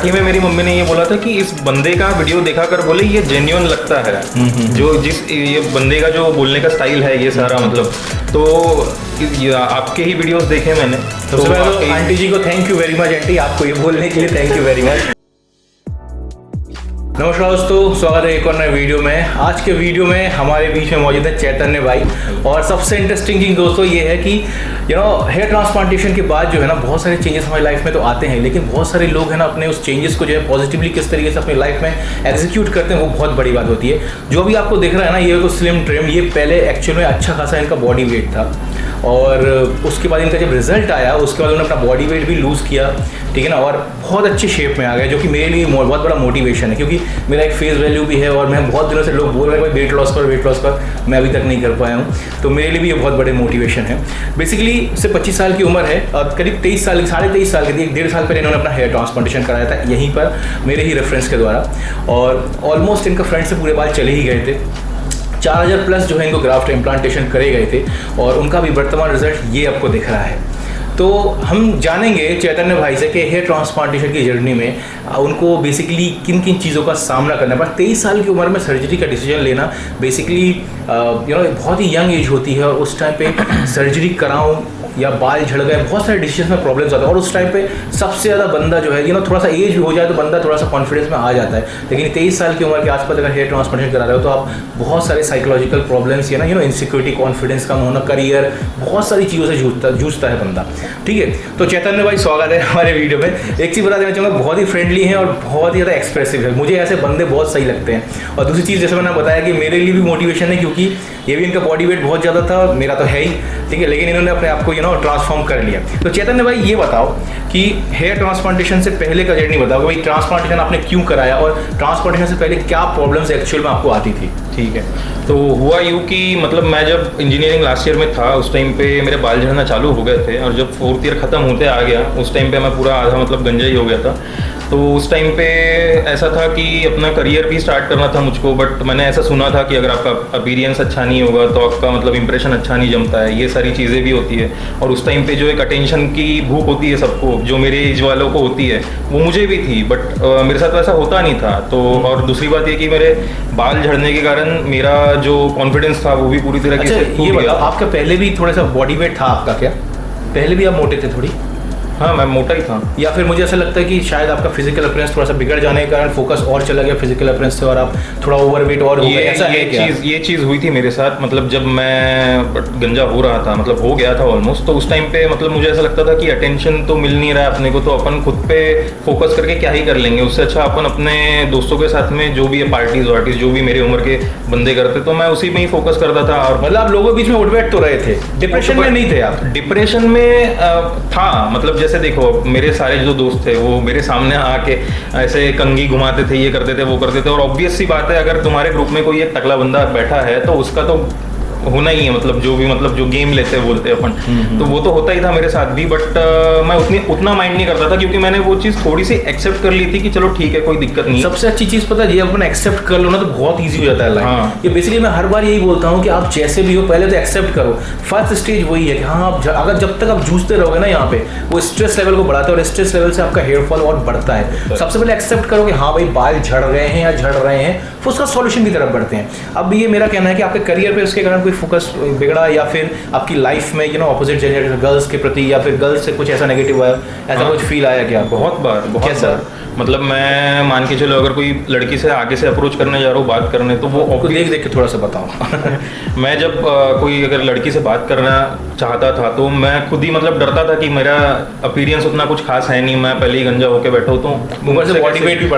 मराठी में मेरी मम्मी ने ये बोला था कि इस बंदे का वीडियो देखा कर, बोले ये जेन्युइन लगता है, जो जिस ये बंदे का जो बोलने का स्टाइल है ये सारा, मतलब तो ये आपके ही वीडियोस देखे मैंने। सबसे पहले तो आंटी जी को thank you very much. Aunty आपको ये बोलने के लिए थैंक यू वेरी मच। नमस्कार दोस्तों, स्वागत है एक और नए वीडियो में। आज के वीडियो में हमारे बीच में मौजूद है चैतन्य भाई। और सबसे इंटरेस्टिंग चीज़ दोस्तों ये है कि हेयर ट्रांसप्लांटेशन के बाद जो है ना बहुत सारे चेंजेस हमारी लाइफ में तो आते हैं, लेकिन बहुत सारे लोग हैं ना अपने उस चेंजेस को जो है पॉजिटिवली किस तरीके से अपनी लाइफ में एग्जीक्यूट करते हैं, वो बहुत बड़ी बात होती है। जो भी आपको दिख रहा है ना, ये स्लिम ट्रिम, ये पहले एक्चुअल में अच्छा खासा इनका बॉडी वेट था, और उसके बाद इनका जब रिजल्ट आया उसके बाद उन्होंने अपना बॉडी वेट भी लूज़ किया, ठीक है ना, और बहुत अच्छी शेप में आ गया, जो कि मेरे लिए बहुत बड़ा मोटिवेशन है, क्योंकि मेरा एक फेस वैल्यू भी है और मैं बहुत दिनों से लोग बोल रहे हैं भाई वेट लॉस कर, मैं अभी तक नहीं कर पाया हूँ, तो मेरे लिए भी ये बहुत बड़े मोटिवेशन है। बेसिकली सिर्फ 25 साल की उम्र है और करीब 23 साल, 23.5 साल की थी, 1.5 साल पहले इन्होंने अपना हेयर ट्रांसप्लांटेशन कराया था यहीं पर मेरे ही रेफरेंस के द्वारा, और ऑलमोस्ट इनका फ्रंट से पूरे बाल चले ही गए थे। 4000 प्लस जो है इनको ग्राफ्ट इम्प्लांटेशन करे गए थे, और उनका भी वर्तमान रिजल्ट ये आपको दिख रहा है। तो हम जानेंगे चैतन्य भाई से कि हेयर ट्रांसप्लांटेशन की जर्नी में उनको बेसिकली किन किन चीज़ों का सामना करना पड़ा। 23 साल की उम्र में सर्जरी का डिसीजन लेना बेसिकली बहुत ही यंग एज होती है, और उस टाइम पे सर्जरी कराऊं या बाल झड़ गए, बहुत सारे डिसीजन में प्रॉब्लम्स आते हैं, और उस टाइम पे सबसे ज़्यादा बंदा जो है थोड़ा सा एज भी हो जाए तो बंदा थोड़ा सा कॉन्फिडेंस में आ जाता है। लेकिन 23 साल की उम्र के आसपास अगर हेयर ट्रांसप्लांटेशन करा रहे हो तो आप बहुत सारे साइकोलॉजिकल प्रॉब्लम्स या इनसिक्योरिटी, कॉन्फिडेंस कम होना, करियर, बहुत सारी चीज़ों से जूझता है बंदा, ठीक है। तो चैतन्य भाई स्वागत है हमारे वीडियो में। एक चीज़ बता देना चाहूँगा, बहुत ही फ्रेंडली हैं और बहुत ही ज़्यादा एक्सप्रेसिव है, मुझे ऐसे बंदे बहुत सही लगते हैं। और दूसरी चीज़ जैसे मैंने बताया कि मेरे लिए भी मोटिवेशन है, क्योंकि ये भी इनका बॉडी वेट बहुत ज़्यादा था, मेरा तो है ही, ठीक है, लेकिन इन्होंने अपने आप को ट्रांसफॉर्म कर लिया। तो चैतन्य भाई ये बताओ कि हेयर ट्रांसप्लांटेशन से पहले का जर्नी बताओ, भाई ट्रांसप्लांटेशन आपने क्यों कराया और ट्रांसप्लांटेशन से पहले क्या प्रॉब्लम्स एक्चुअल में आपको आती थी। ठीक है, तो हुआ यूँ कि मतलब मैं जब इंजीनियरिंग लास्ट ईयर में था उस टाइम पे मेरे बाल झड़ना चालू हो गए थे, और जब 4th ईयर ख़त्म होते आ गया उस टाइम पे मैं पूरा आधा मतलब गंजा ही हो गया था। तो उस टाइम पे ऐसा था कि अपना करियर भी स्टार्ट करना था मुझको, बट मैंने ऐसा सुना था कि अगर आपका अपीयरेंस अच्छा नहीं होगा तो आपका मतलब इंप्रेशन अच्छा नहीं जमता है, ये सारी चीज़ें भी होती है। और उस टाइम पे जो एक अटेंशन की भूख होती है सबको, जो मेरे एज वालों को होती है, वो मुझे भी थी, बट मेरे साथ वैसा होता नहीं था। तो और दूसरी बात ये कि मेरे बाल झड़ने के कारण मेरा जो कॉन्फिडेंस था वो भी पूरी तरीके से ये बताओ, आपका पहले भी थोड़ा सा बॉडी वेट था आपका क्या? पहले भी आप मोटे थे थोड़ी? हाँ, मैं मोटा ही था। या फिर मुझे ऐसा लगता है कि शायद आपका फिजिकल अपीयरेंस थोड़ा सा बिगड़ जाने के कारण फोकस और चला गया फिजिकल अपीयरेंस से, और आप थोड़ा ओवरवेट और हो गए, ऐसा है क्या? ये चीज़ हुई थी मेरे साथ, मतलब जब मैं गंजा हो रहा था, मतलब हो गया था ऑलमोस्ट, तो उस टाइम पे मतलब मुझे ऐसा लगता था कि अटेंशन तो मिल नहीं रहा है अपने को, तो अपन खुद पे फोकस करके क्या ही कर लेंगे, उससे अच्छा अपन अपने दोस्तों के साथ में जो भी है पार्टीज वार्टीज जो भी मेरी उम्र के बंदे करते, तो मैं उसी में ही फोकस करता था। और मतलब आप लोगों के बीच में उठ बैठ तो रहे थे, डिप्रेशन में नहीं थे आप? डिप्रेशन में था, मतलब जैसे देखो मेरे सारे जो दोस्त थे वो मेरे सामने आके ऐसे कंघी घुमाते थे, ये करते थे, वो करते थे, और ऑब्वियस सी बात है अगर तुम्हारे ग्रुप में कोई एक टकला बंदा बैठा है तो उसका तो होना ही है, मतलब जो गेम लेते हैं बोलते हैं अपन, तो वो तो होता ही था मेरे साथ भी, बट मैं उतना माइंड नहीं करता था, क्योंकि मैंने वो चीज़ थोड़ी सी एक्सेप्ट कर ली थी कि चलो ठीक है कोई दिक्कत नहीं। सबसे अच्छी चीज़ पता है, ये अपन एक्सेप्ट कर लो ना तो बहुत ईजी हो जाता है लाइफ। हाँ। ये बेसिकली मैं हर बार यही बोलता हूँ कि आप जैसे भी हो पहले तो एक्सेप्ट करो। फर्स्ट स्टेज वही है कि हाँ आप अगर जब तक आप जूझते रहोगे ना यहाँ पे, वो स्ट्रेस लेवल को बढ़ाता है, और स्ट्रेस लेवल से आपका हेयर फॉल और बढ़ता है। सबसे पहले एक्सेप्ट करो कि हाँ भाई बाल झड़ रहे हैं या झड़ रहे हैं, फिर उसका सॉल्यूशन की तरफ बढ़ते हैं। अब ये मेरा कहना है कि आपके करियर पे उसके कारण कोई फोकस बिगड़ा, या फिर आपकी लाइफ में ऑपोजिट जेंडर गर्ल्स के प्रति या फिर गर्ल्स से कुछ ऐसा नेगेटिव आया, ऐसा कुछ फील आया क्या? बहुत बार मतलब मैं मान के चलो अगर कोई लड़की से आगे से अप्रोच करने जा रहा हूँ बात करने, तो वो देख के थोड़ा सा बताओ। मैं जब कोई अगर लड़की से बात करना चाहता था तो मैं खुद ही मतलब डरता था कि मेरा अपीयरेंस उतना कुछ खास है नहीं, मैं पहले ही गंजा होके बैठा हूँ, तो ऊपर से बॉडी वेट भी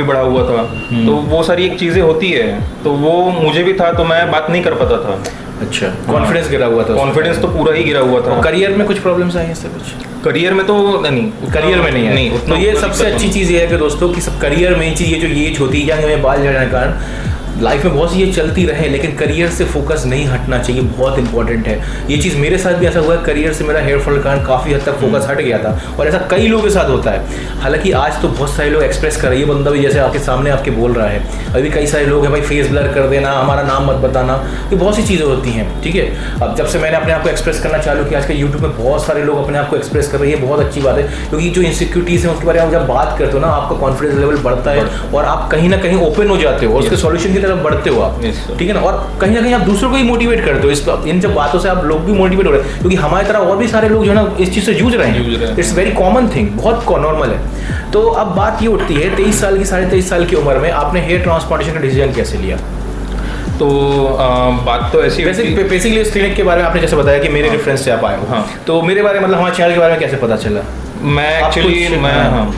बढ़ा हुआ था, तो वो सारी एक चीज़ें होती है, तो वो मुझे भी था, तो मैं बात नहीं कर पाता था। अच्छा, कॉन्फिडेंस गिरा हुआ था? कॉन्फिडेंस तो पूरा ही गिरा हुआ था। करियर में कुछ प्रॉब्लम्स आई इससे? कुछ करियर में तो नहीं, करियर में नहीं है। तो ये सबसे अच्छी चीज़ ये है कि दोस्तों कि सब करियर में ही चीज़, ये जो एज होती है या हमें बाल झड़ने के कारण लाइफ में बहुत सी ये चलती रहे, लेकिन करियर से फोकस नहीं हटना चाहिए, बहुत इंपॉर्टेंट है। ये चीज़ मेरे साथ भी ऐसा हुआ है, करियर से मेरा हेयर फॉल के कारण काफ़ी हद तक फोकस हट गया था, और ऐसा कई लोगों के साथ होता है। हालांकि आज तो बहुत सारे लोग एक्सप्रेस कर रहे हैं, ये बंदा भी जैसे आपके सामने आपके बोल रहा है, अभी कई सारे लोग हैं भाई फेस ब्लर कर देना, हमारा नाम मत बताना, ये बहुत सी चीज़ें होती हैं, ठीक है। अब जब से मैंने अपने आप को एक्सप्रेस करना चालू किया, आज के यूट्यूब में बहुत सारे लोग अपने आप को एक्सप्रेस कर रहे हैं, ये बहुत अच्छी बात है, क्योंकि जो इनसिक्योरिटीज़ हैं उसके बारे में जब बात करते हो ना, आपका कॉन्फिडेंस लेवल बढ़ता है और आप कहीं ना कहीं ओपन हो जाते हो और उसके सॉल्यूशन की तरफ बढ़ते हो आप, ठीक है ना। और कहीं ना कहीं आप दूसरों को ही मोटिवेट करते हो, इन जब बातों से आप लोग भी मोटिवेट हो रहे हैं, क्योंकि हमारी तरह और भी सारे लोग जो है ना इस चीज़ से जूझ रहे हैं। इट्स वेरी कॉमन थिंग, बहुत नॉर्मल है। तो अब बात ये उठती है, 23 साल की 23.5 साल की उम्र में आपने हेयर ट्रांसप्लांटेशन का डिसीजन कैसे लिया? तो बात तो ऐसी बेसिकली इस क्लिनिक के बारे में आपने जैसे बताया कि मेरे रेफरेंस से आप आए हो, तो मेरे बारे में मतलब हमारे चैनल के बारे में कैसे पता चला? मैं एक्चुअली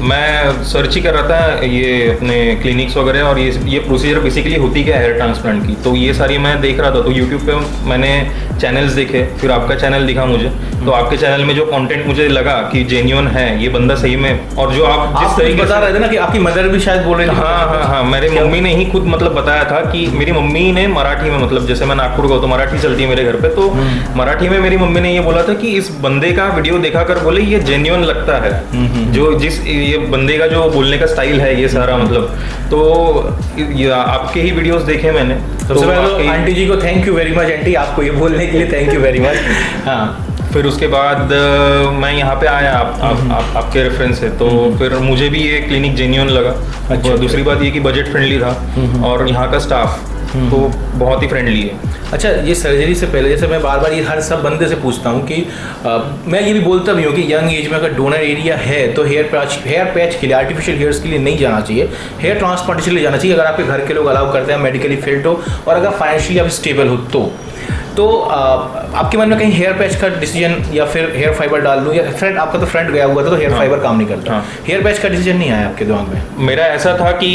मैं सर्च ही कर रहा था ये अपने क्लिनिक्स वगैरह, और ये प्रोसीजर बेसिकली होती क्या है हेयर ट्रांसप्लांट की, तो ये सारी मैं देख रहा था। तो यूट्यूब पे मैंने चैनल्स देखे, फिर आपका चैनल दिखा मुझे, तो आपके चैनल में जो कंटेंट मुझे लगा कि जेन्युइन है, ये बंदा सही में, और जो आप जिस तरीके बता रहे थे ना कि आपकी मदर भी शायद बोल रही थी। हाँ, मेरी मम्मी ने ही खुद मतलब बताया था कि मेरी मम्मी ने मराठी में, मतलब जैसे मैं नागपुर का हूँ तो मराठी चलती है मेरे घर पे, तो मराठी में मेरी मम्मी ने ये बोला था कि इस बंदे का वीडियो देखा कर बोले ये जेन्युइन लगता है, जो जिस ये बंदे का जो बोलने का स्टाइल है ये सारा, मतलब तो ये आपके ही वीडियोस देखे मैंने। सबसे पहले तो आंटी जी को thank you very much, aunty आपको ये बोलने के लिए थैंक यू वेरी मच। हाँ, फिर उसके बाद मैं यहाँ पे आया आपके रेफरेंस से, तो फिर मुझे भी ये क्लिनिक जेन्युइन लगा। अच्छा, दूसरी बात ये कि बजट फ्रेंडली था और यहाँ का स्टाफ तो बहुत ही फ्रेंडली है। अच्छा, ये सर्जरी से पहले जैसे मैं बार बार ये हर सब बंदे से पूछता हूँ कि मैं ये भी बोलता भी हूँ कि यंग एज में अगर डोनर एरिया है तो हेयर पैच के लिए, आर्टिफिशियल हेयर्स के लिए नहीं जाना चाहिए, हेयर ट्रांसप्लांटेशन के लिए जाना चाहिए, अगर आपके घर के लोग अलाउ करते हैं, मेडिकली फिट हो और अगर फाइनेंशियली आप स्टेबल हो तो आपके मन में कहीं हेयर पैच का डिसीजन या फिर हेयर फाइबर डाल लूँ, या फ्रंट आपका तो फ्रंट गया हुआ था तो हेयर फाइबर काम नहीं करता, हेयर पैच का डिसीजन नहीं आया आपके दिमाग में? मेरा ऐसा था कि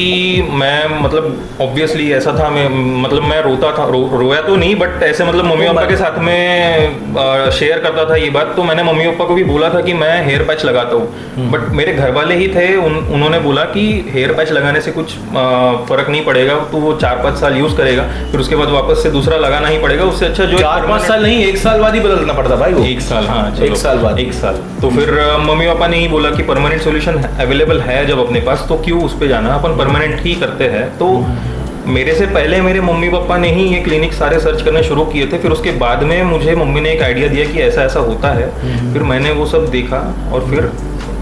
मैं मतलब ऑब्वियसली ऐसा था, मैं रोता था, रोया तो नहीं, बट ऐसे मतलब मम्मी पापा के साथ में शेयर करता था ये बात, तो मैंने मम्मी पापा को भी बोला था कि मैं हेयर पैच लगाता हूँ, बट मेरे घर वाले ही थे, उन्होंने बोला कि हेयर पैच लगाने से कुछ फर्क नहीं पड़ेगा, तो वो 4-5 साल यूज करेगा, फिर उसके बाद वापस से दूसरा लगाना ही पड़ेगा, उससे अच्छा 4-5 साल नहीं, 1 साल बाद ही बदलना पड़ता भाई वो। 1 साल, हाँ, 1 साल बाद, 1 साल। तो फिर मम्मी पापा ने ही बोला कि परमानेंट सॉल्यूशन अवेलेबल है जब अपने पास, तो क्यों उस पे जाना, अपन परमानेंट ही करते हैं। तो मेरे से पहले मेरे मम्मी पापा ने ही ये क्लिनिक सारे सर्च करने शुरू किए थे, फिर उसके बाद में मुझे मम्मी ने एक आइडिया दिया कि ऐसा ऐसा होता है, फिर मैंने वो सब देखा और फिर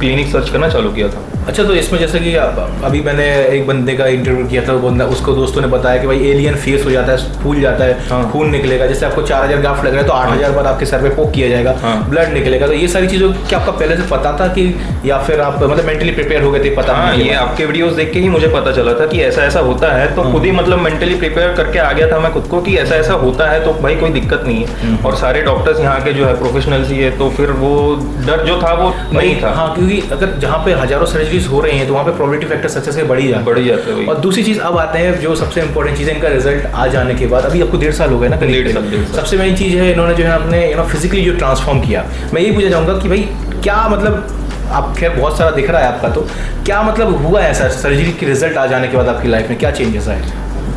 क्लिनिक सर्च करना चालू किया था। अच्छा, तो इसमें जैसे कि अभी मैंने एक बंदे का इंटरव्यू किया था, बंदा उसको दोस्तों ने बताया कि भाई एलियन फेस हो जाता है, फूल जाता है, हाँ, खून निकलेगा, जैसे आपको 4000 ग्राफ्ट लग रहा है तो 8000 बार आपके सर पे पोक किया जाएगा, हाँ, ब्लड निकलेगा, तो ये सारी चीज़ों क्या आपका पहले से पता था कि या फिर आप मतलब मेंटली प्रिपेयर हो गए थे? पता? हाँ, ये आपके वीडियोस देख के ही मुझे पता चला था कि ऐसा ऐसा होता है, तो खुद ही मतलब मेंटली प्रिपेयर करके आ गया था मैं खुद को कि ऐसा ऐसा होता है, तो भाई कोई दिक्कत नहीं है, और सारे डॉक्टर्स यहाँ के जो है प्रोफेशनल्स ही है, तो फिर वो डर जो था वो नहीं था। हाँ, क्योंकि अगर जहाँ पे हजारों सर्जरीज हो रही हैं तो वहाँ पे प्रोबेबिलिटी फैक्टर सक्सेस के बढ़ ही जाते हैं। और दूसरी चीज़ अब आते हैं जो सबसे इंपॉर्टेंट चीज़ है, इनका रिजल्ट आ जाने के बाद, अभी आपको 1.5 साल हो गए ना? 1.5 साल। सबसे मेन चीज़ है इन्होंने जो है अपने फिजिकली जो ट्रांसफॉर्म किया। मैं यही पूछना चाहूँगा कि भाई क्या मतलब, आप खैर बहुत सारा दिख रहा है आपका, तो क्या मतलब हुआ है ऐसा सर्जरी की रिजल्ट आ जाने के बाद आपकी लाइफ में क्या चेंजेस आए?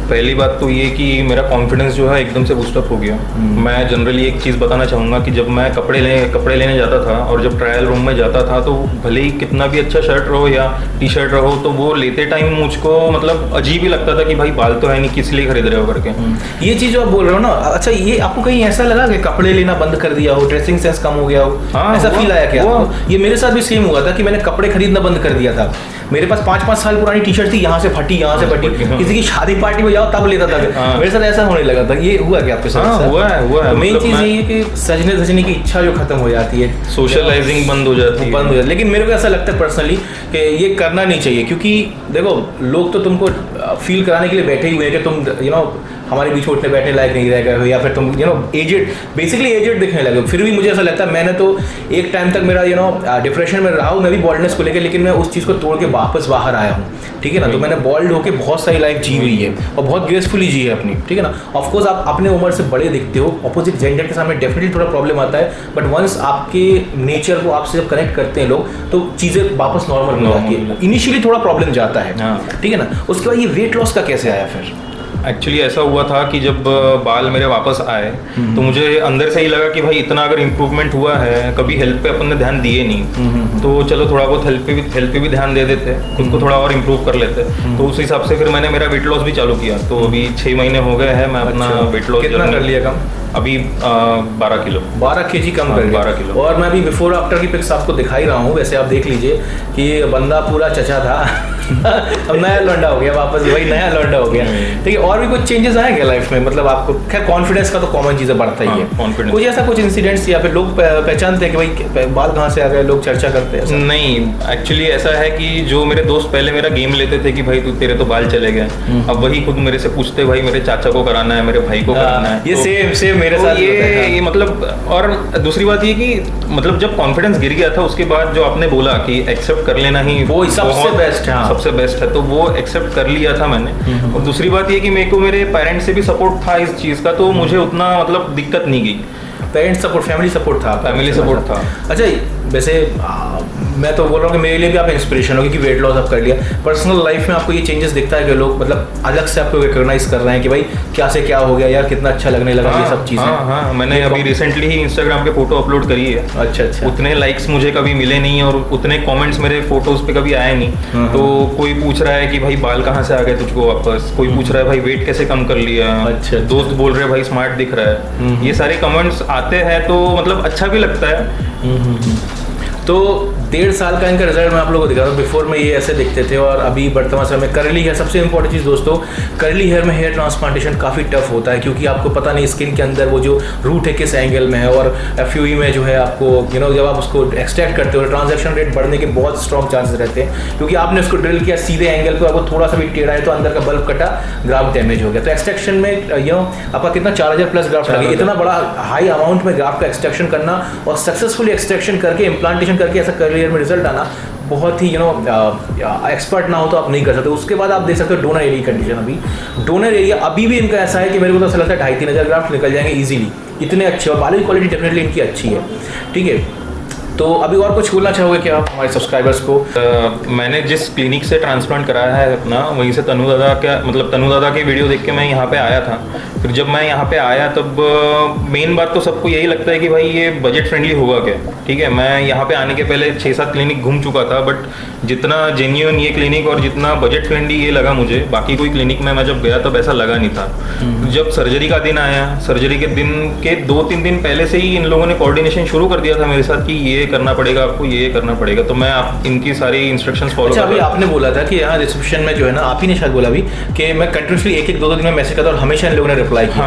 पहली बात तो ये कि मेरा कॉन्फिडेंस जो है एकदम से बूस्टअप हो गया। मैं जनरली एक चीज़ बताना चाहूँगा कि जब मैं कपड़े लेने जाता था और जब ट्रायल रूम में जाता था, तो भले ही कितना भी अच्छा शर्ट रहो या टी शर्ट रहो, तो वो लेते टाइम मुझको मतलब अजीब ही लगता था कि भाई बाल तो है नहीं, किस लिए खरीद रहे हो करके। ये चीज़ जो आप बोल रहे हो ना, अच्छा, ये आपको कहीं ऐसा लगा कि कपड़े लेना बंद कर दिया हो, ड्रेसिंग सेंस कम हो गया हो? हाँ, ऐसा फील आया क्या आपको? ये मेरे साथ भी सेम हुआ था कि मैंने कपड़े खरीदना बंद कर दिया था। मेरे पास 5-5 साल पुरानी टी शर्ट थी, यहाँ से फटी, किसी की शादी पार्टी में जाओ तब लेता था। मेरे साथ ऐसा होने लगा था। ये हुआ क्या आपके साथ? हुआ है। मेन चीज़ ये है कि सजने की इच्छा जो खत्म हो जाती है, सोशलाइजिंग बंद हो जाती है। लेकिन मेरे को ऐसा लगता है पर्सनली कि ये करना नहीं चाहिए, क्योंकि देखो लोग तो तुमको फील कराने के लिए बैठे ही हुए हैं कि तुम हमारे बीच में उठने बैठने लायक नहीं रह गए हो, या फिर तुम बेसिकली एजेड दिखने लगे हो। फिर भी मुझे ऐसा लगता है, मैंने तो एक टाइम तक मेरा डिप्रेशन में रहा हूँ मैं भी बॉल्डनेस को लेकर, लेकिन मैं उस चीज़ को तोड़ के वापस बाहर आया हूँ, ठीक है ना। तो मैंने बॉल्ड होकर बहुत सारी लाइफ जी हुई है और बहुत ग्रेसफुली जी है अपनी, ठीक है ना। ऑफकोर्स आप अपने उम्र से बड़े दिखते हो, अपोजिट जेंडर के सामने डेफिनेटली थोड़ा प्रॉब्लम आता है, बट वंस आपके नेचर को आपसे जब कनेक्ट करते हैं लोग, तो चीज़ें वापस नॉर्मल हो जाती है। इनिशियली थोड़ा प्रॉब्लम जाता है, ठीक है ना। उसके बाद ये वेट लॉस का कैसे आया फिर? एक्चुअली ऐसा हुआ था कि जब बाल मेरे वापस आए तो मुझे अंदर से ही लगा कि भाई इतना अगर इम्प्रूवमेंट हुआ है, कभी हेल्थ पे अपन ने ध्यान दिए नहीं, तो चलो थोड़ा बहुत हेल्थ पे भी ध्यान दे देते, खुद को थोड़ा और इम्प्रूव कर लेते। तो उस हिसाब से फिर मैंने मेरा वेट लॉस भी चालू किया। तो अभी 6 महीने हो गए हैं, मैं अपना वेट लॉस कितना कर लिया कम? अभी 12 किलो, 12 kg कम कर लिया। 12 किलो। और मैं अभी बिफोर आफ्टर की पिक्स आपको दिखा ही रहा हूँ, वैसे आप देख लीजिए कि बंदा पूरा चचा था अब नया लौंडा हो गया, वापस वही नया लौंडा हो गया। ठीक है, और भी कुछ चेंजेस आए क्या लाइफ में? मतलब आपको खैर कॉन्फिडेंस का तो कॉमन चीज़ बढ़ता ही है, कॉन्फिडेंस। कुछ ऐसा कुछ इंसिडेंट्स या फिर लोग पहचानते हैं कि भाई बाल कहाँ से आ गए, लोग चर्चा करते हैं? नहीं, एक्चुअली ऐसा है कि जो मेरे दोस्त पहले मेरा गेम लेते थे कि भाई तू तेरे तो बाल चले गए, अब वही खुद मेरे से पूछते भाई मेरे चाचा को कराना है, मेरे भाई को कराना है। ये सेम मेरे साथ ये मतलब। और दूसरी बात ये कि मतलब जब कॉन्फिडेंस गिर गया था उसके बाद जो आपने बोला कि एक्सेप्ट कर लेना ही वो सबसे बेस्ट है। सबसे बेस्ट है, तो वो एक्सेप्ट कर लिया था मैंने। और दूसरी बात ये कि मेरे को मेरे पेरेंट्स से भी सपोर्ट था इस चीज़ का, तो मुझे उतना मतलब दिक्कत नहीं गई। पेरेंट्स सपोर्ट, फैमिली सपोर्ट था? फैमिली सपोर्ट था। अच्छा, वैसे मैं तो बोल रहा हूँ कि मेरे लिए भी आप इंस्पिरेशन हो, क्योंकि वेट लॉस आप कर लिया। पर्सनल लाइफ में आपको ये चेंजेस दिखता है कि लोग मतलब अलग से आपको रिकॉग्नाइज कर रहे हैं कि भाई क्या से क्या हो गया यार, कितना अच्छा लगने लगा? ये सब चीज़ें। हाँ, मैंने अभी रिसेंटली ही इंस्टाग्राम पे फोटो अपलोड करी है। अच्छा। उतने लाइक्स मुझे कभी मिले नहीं और उतने कमेंट्स मेरे फोटोज पे कभी आए नहीं। तो कोई पूछ रहा है कि भाई बाल कहाँ से आ गए तुझको वापस, कोई पूछ रहा है भाई वेट कैसे कम कर लिया। अच्छा। दोस्त बोल रहे हैं भाई स्मार्ट दिख रहा है। ये सारे कमेंट्स आते हैं तो मतलब अच्छा भी लगता है। तो 1.5 साल का इनका रिजल्ट मैं आप लोगों को दिखा रहा हूँ। बिफोर में ये ऐसे दिखते थे और अभी वर्तमान समय में कर्ली हेयर। सबसे इंपॉर्टेंट चीज़ दोस्तों, कर्ली हेयर में हेयर ट्रांसप्लांटेशन काफ़ी टफ होता है, क्योंकि आपको पता नहीं स्किन के अंदर वो जो रूट है किस एंगल में है, और FUE में जो है आपको जब आप उसको एक्सट्रैक्ट करते हो ट्रांजेक्शन रेट बढ़ने के बहुत स्ट्रॉन्ग चांसेस रहते हैं, क्योंकि आपने उसको ड्रिल किया सीधे एंगल पर, आपको थोड़ा सा भी टेढ़ा है तो अंदर का बल्ब कटा, ग्राफ्ट डैमेज हो गया। तो एक्सट्रैक्शन में आपका कितना 4000 प्लस ग्राफ्ट लगे, इतना बड़ा हाई अमाउंट में ग्राफ्ट का एक्सट्रैक्शन करना और सक्सेसफुली एक्सट्रैक्शन करके इम्प्लांटेशन करके ऐसा कर्ली हेयर में रिजल्ट आना बहुत ही एक्सपर्ट ना हो तो आप नहीं कर सकते। उसके बाद आप देख सकते हो डोनर एरिया कंडीशन। अभी डोनर एरिया अभी भी इनका ऐसा है कि मेरे को तो ऐसा लगता है 2500-3000 ग्राफ्ट निकल जाएंगे इजीली, इतने अच्छे, और बालों की क्वालिटी डेफिनेटली इनकी अच्छी है। ठीक है, तो अभी और कुछ बोलना चाहोगे क्या आप हमारे सब्सक्राइबर्स को? मैंने जिस क्लिनिक से ट्रांसप्लांट कराया है अपना, वहीं से तनु दादा की वीडियो देख के मैं यहाँ पे आया था। फिर जब मैं यहाँ पे आया तब मेन बात तो सबको यही लगता है कि भाई ये बजट फ्रेंडली होगा क्या। ठीक है, मैं यहाँ पे आने के पहले 6-7 क्लिनिक घूम चुका था, बट जितना जेन्युइन ये क्लिनिक और जितना बजट फ्रेंडली ये लगा मुझे, बाकी कोई क्लिनिक में मैं जब गया तब ऐसा लगा नहीं था। जब सर्जरी का दिन आया, सर्जरी के दिन के 2-3 दिन पहले से ही इन लोगों ने कोऑर्डिनेशन शुरू कर दिया था मेरे साथ कि ये करना पड़ेगा आपको, ये करना पड़ेगा। तो मैं इनकी सारी इंस्ट्रक्शंस फॉलो। अच्छा, अभी आपने बोला था कि यहाँ रिसेप्शन में जो है ना, आप ही ने शायद बोला भी कि मैं कंटिन्यूसली 1-2 दिन में मैसेज करता और हमेशा इन लोगों ने रिप्लाई किया।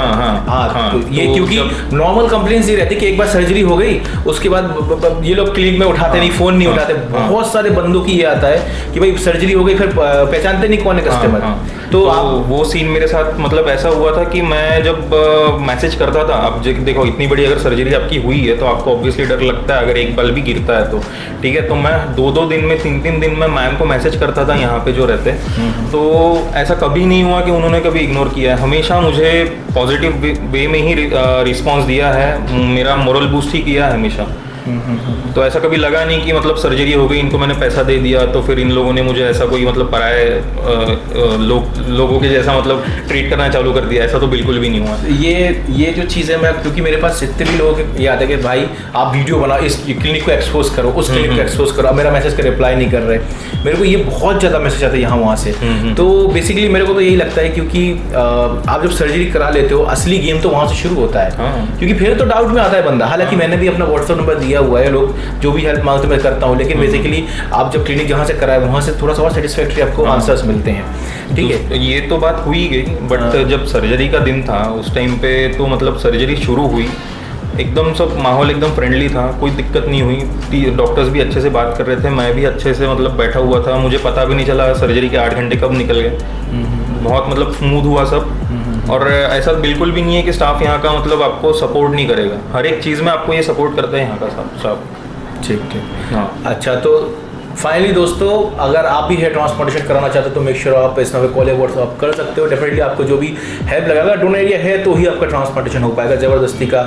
हाँ, तो ये क्योंकि नॉर्मल कंप्लेंट्स ये रहती कि एक बार सर्जरी हो गई उसके बाद ये लोग क्लिनिक में उठाते नहीं, फोन नहीं उठाते। बहुत सारे बंदों की ये आता है कि भाई सर्जरी हो गई, फिर पहचानते नहीं कौन है कस्टमर। तो वो सीन मेरे साथ मतलब ऐसा हुआ था कि मैं जब मैसेज करता था, अब देखो इतनी बड़ी अगर सर्जरी आपकी हुई है तो आपको ऑब्वियसली डर लगता है अगर एक बाल भी गिरता है तो। ठीक है, तो मैं 2-2 दिन में 3-3 दिन में मैम को मैसेज करता था यहाँ पे जो रहते। तो ऐसा कभी नहीं हुआ कि उन्होंने कभी इग्नोर किया है, हमेशा मुझे पॉजिटिव वे में ही रिस्पॉन्स दिया है, मेरा मोरल बूस्ट ही किया है हमेशा। तो ऐसा कभी लगा नहीं कि मतलब सर्जरी हो गई, इनको मैंने पैसा दे दिया तो फिर इन लोगों ने मुझे ऐसा कोई मतलब पराए लोगों के जैसा मतलब ट्रीट करना चालू कर दिया, ऐसा तो बिल्कुल भी नहीं हुआ। ये जो चीज़ है, मैं क्योंकि मेरे पास जितने भी लोग याद है कि भाई आप वीडियो बनाओ, इस क्लिनिक को एक्सपोज करो, उस क्लिनिक को एक्सपोज करो, मेरा मैसेज का रिप्लाई नहीं कर रहे, मेरे को ये बहुत ज़्यादा मैसेज आता है यहाँ वहाँ से। तो बेसिकली मेरे को तो यही लगता है, क्योंकि आप जब सर्जरी करा लेते हो असली गेम तो वहाँ से शुरू होता है। क्योंकि फिर तो डाउट में आता है बंदा। हालांकि मैंने भी अपना व्हाट्सएप नंबर दिया हुआ है, लोग जो भी हेल्प मांगते मैं करता हूँ, लेकिन बेसिकली आप जब क्लिनिक जहाँ से कराए वहाँ से थोड़ा सा और सेटिस्फैक्ट्री आपको आंसर्स मिलते हैं। ठीक है, ये तो बात हुई गई, बट जब सर्जरी का दिन था उस टाइम पे तो मतलब सर्जरी शुरू हुई, एकदम सब माहौल एकदम फ्रेंडली था, कोई दिक्कत नहीं हुई। डॉक्टर्स भी अच्छे से बात कर रहे थे, मैं भी अच्छे से मतलब बैठा हुआ था, मुझे पता भी नहीं चला सर्जरी के 8 घंटे कब निकल गए। बहुत मतलब स्मूथ हुआ सब। और ऐसा बिल्कुल भी नहीं है कि स्टाफ यहाँ का मतलब आपको सपोर्ट नहीं करेगा, हर एक चीज़ में आपको ये सपोर्ट करता है यहाँ का स्टाफ। ठीक है, हाँ। अच्छा, तो फाइनली दोस्तों, अगर आप भी हेयर ट्रांसप्लांटेशन कराना चाहते हो तो मेक श्योर आप इस नंबर कॉल या व्हाट्सएप कर सकते हो। डेफिनेटली आपको जो भी हेल्प लगेगा, डोनर एरिया है तो ही आपका ट्रांसप्लांटेशन हो पाएगा ज़बरदस्ती का।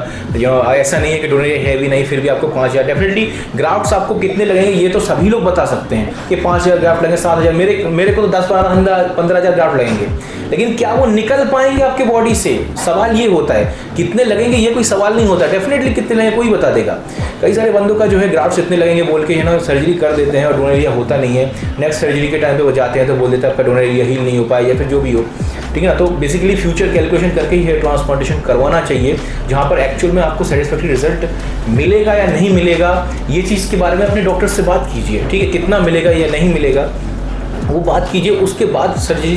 ऐसा नहीं है कि डोनर एरिया है भी नहीं फिर भी आपको 5000। डेफिनेटली ग्राफ्ट्स आपको कितने लगेंगे ये तो सभी लोग बता सकते हैं कि 5000 ग्राफ्ट लगेंगे, 7000, मेरे को तो 10-15,000 ग्राफ्ट लगेंगे। लेकिन क्या वो निकल पाएंगे आपके बॉडी से, सवाल ये होता है। कितने लगेंगे ये कोई सवाल नहीं होता, डेफिनेटली कितने लगेंगे कोई बता देगा। कई सारे बंदों का जो है ग्राफ्ट्स इतने लगेंगे बोल के है ना सर्जरी कर देते हैं और डोनर एरिया होता नहीं है। नेक्स्ट सर्जरी के टाइम पे वो जाते हैं तो बोल देते हैं आपका डोनर एरिया हील नहीं हो पाया या फिर जो भी हो, ठीक है ना। तो बेसिकली फ्यूचर कैलकुलेशन करके ही हेयर ट्रांसप्लांटेशन करवाना चाहिए, जहाँ पर एक्चुअल में आपको सेटिस्फैक्टरी रिजल्ट मिलेगा या नहीं मिलेगा, ये चीज़ के बारे में अपने डॉक्टर से बात कीजिए, ठीक है। कितना मिलेगा या नहीं मिलेगा वो बात कीजिए, उसके बाद सर्जरी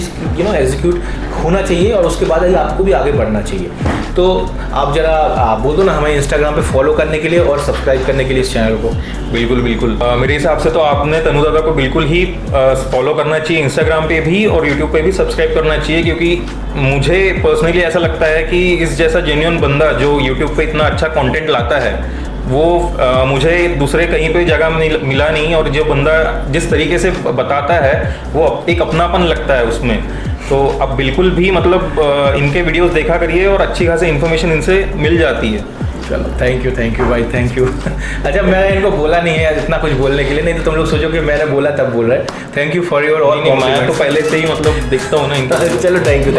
एग्जीक्यूट होना चाहिए और उसके बाद ही आपको भी आगे बढ़ना चाहिए। तो आप जरा बोल दो ना हमें इंस्टाग्राम पे फॉलो करने के लिए और सब्सक्राइब करने के लिए इस चैनल को। बिल्कुल बिल्कुल, मेरे हिसाब से तो आपने तनु दादा को बिल्कुल ही फॉलो करना चाहिए, इंस्टाग्राम पे भी और यूट्यूब पे भी सब्सक्राइब करना चाहिए, क्योंकि मुझे पर्सनली ऐसा लगता है कि इस जैसा जेन्युइन बंदा जो यूट्यूब पे इतना अच्छा कंटेंट लाता है वो मुझे दूसरे कहीं पे जगह मिला नहीं, और जो बंदा जिस तरीके से बताता है वो एक अपनापन लगता है उसमें। तो अब बिल्कुल भी मतलब इनके वीडियोस देखा करिए और अच्छी खासी इन्फॉर्मेशन इनसे मिल जाती है। चलो थैंक यू भाई, थैंक यू। अच्छा मैंने इनको बोला नहीं है इतना कुछ बोलने के लिए, नहीं तो तुम लोग सोचो कि मैंने बोला तब बोल रहे हैं। Thank you for your all मैं तो पहले से ही मतलब देखता हूँ ना इनका। चलो थैंक यू।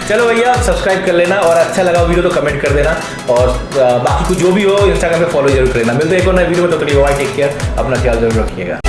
चलो भैया सब्सक्राइब कर लेना और अच्छा लगा वीडियो तो कमेंट कर देना, और बाकी कुछ जो भी हो इंस्टाग्राम पे फॉलो जरूर कर लेना। मिलते हैं एक और नए वीडियो में, तो टेक केयर, अपना ख्याल जरूर रखिएगा।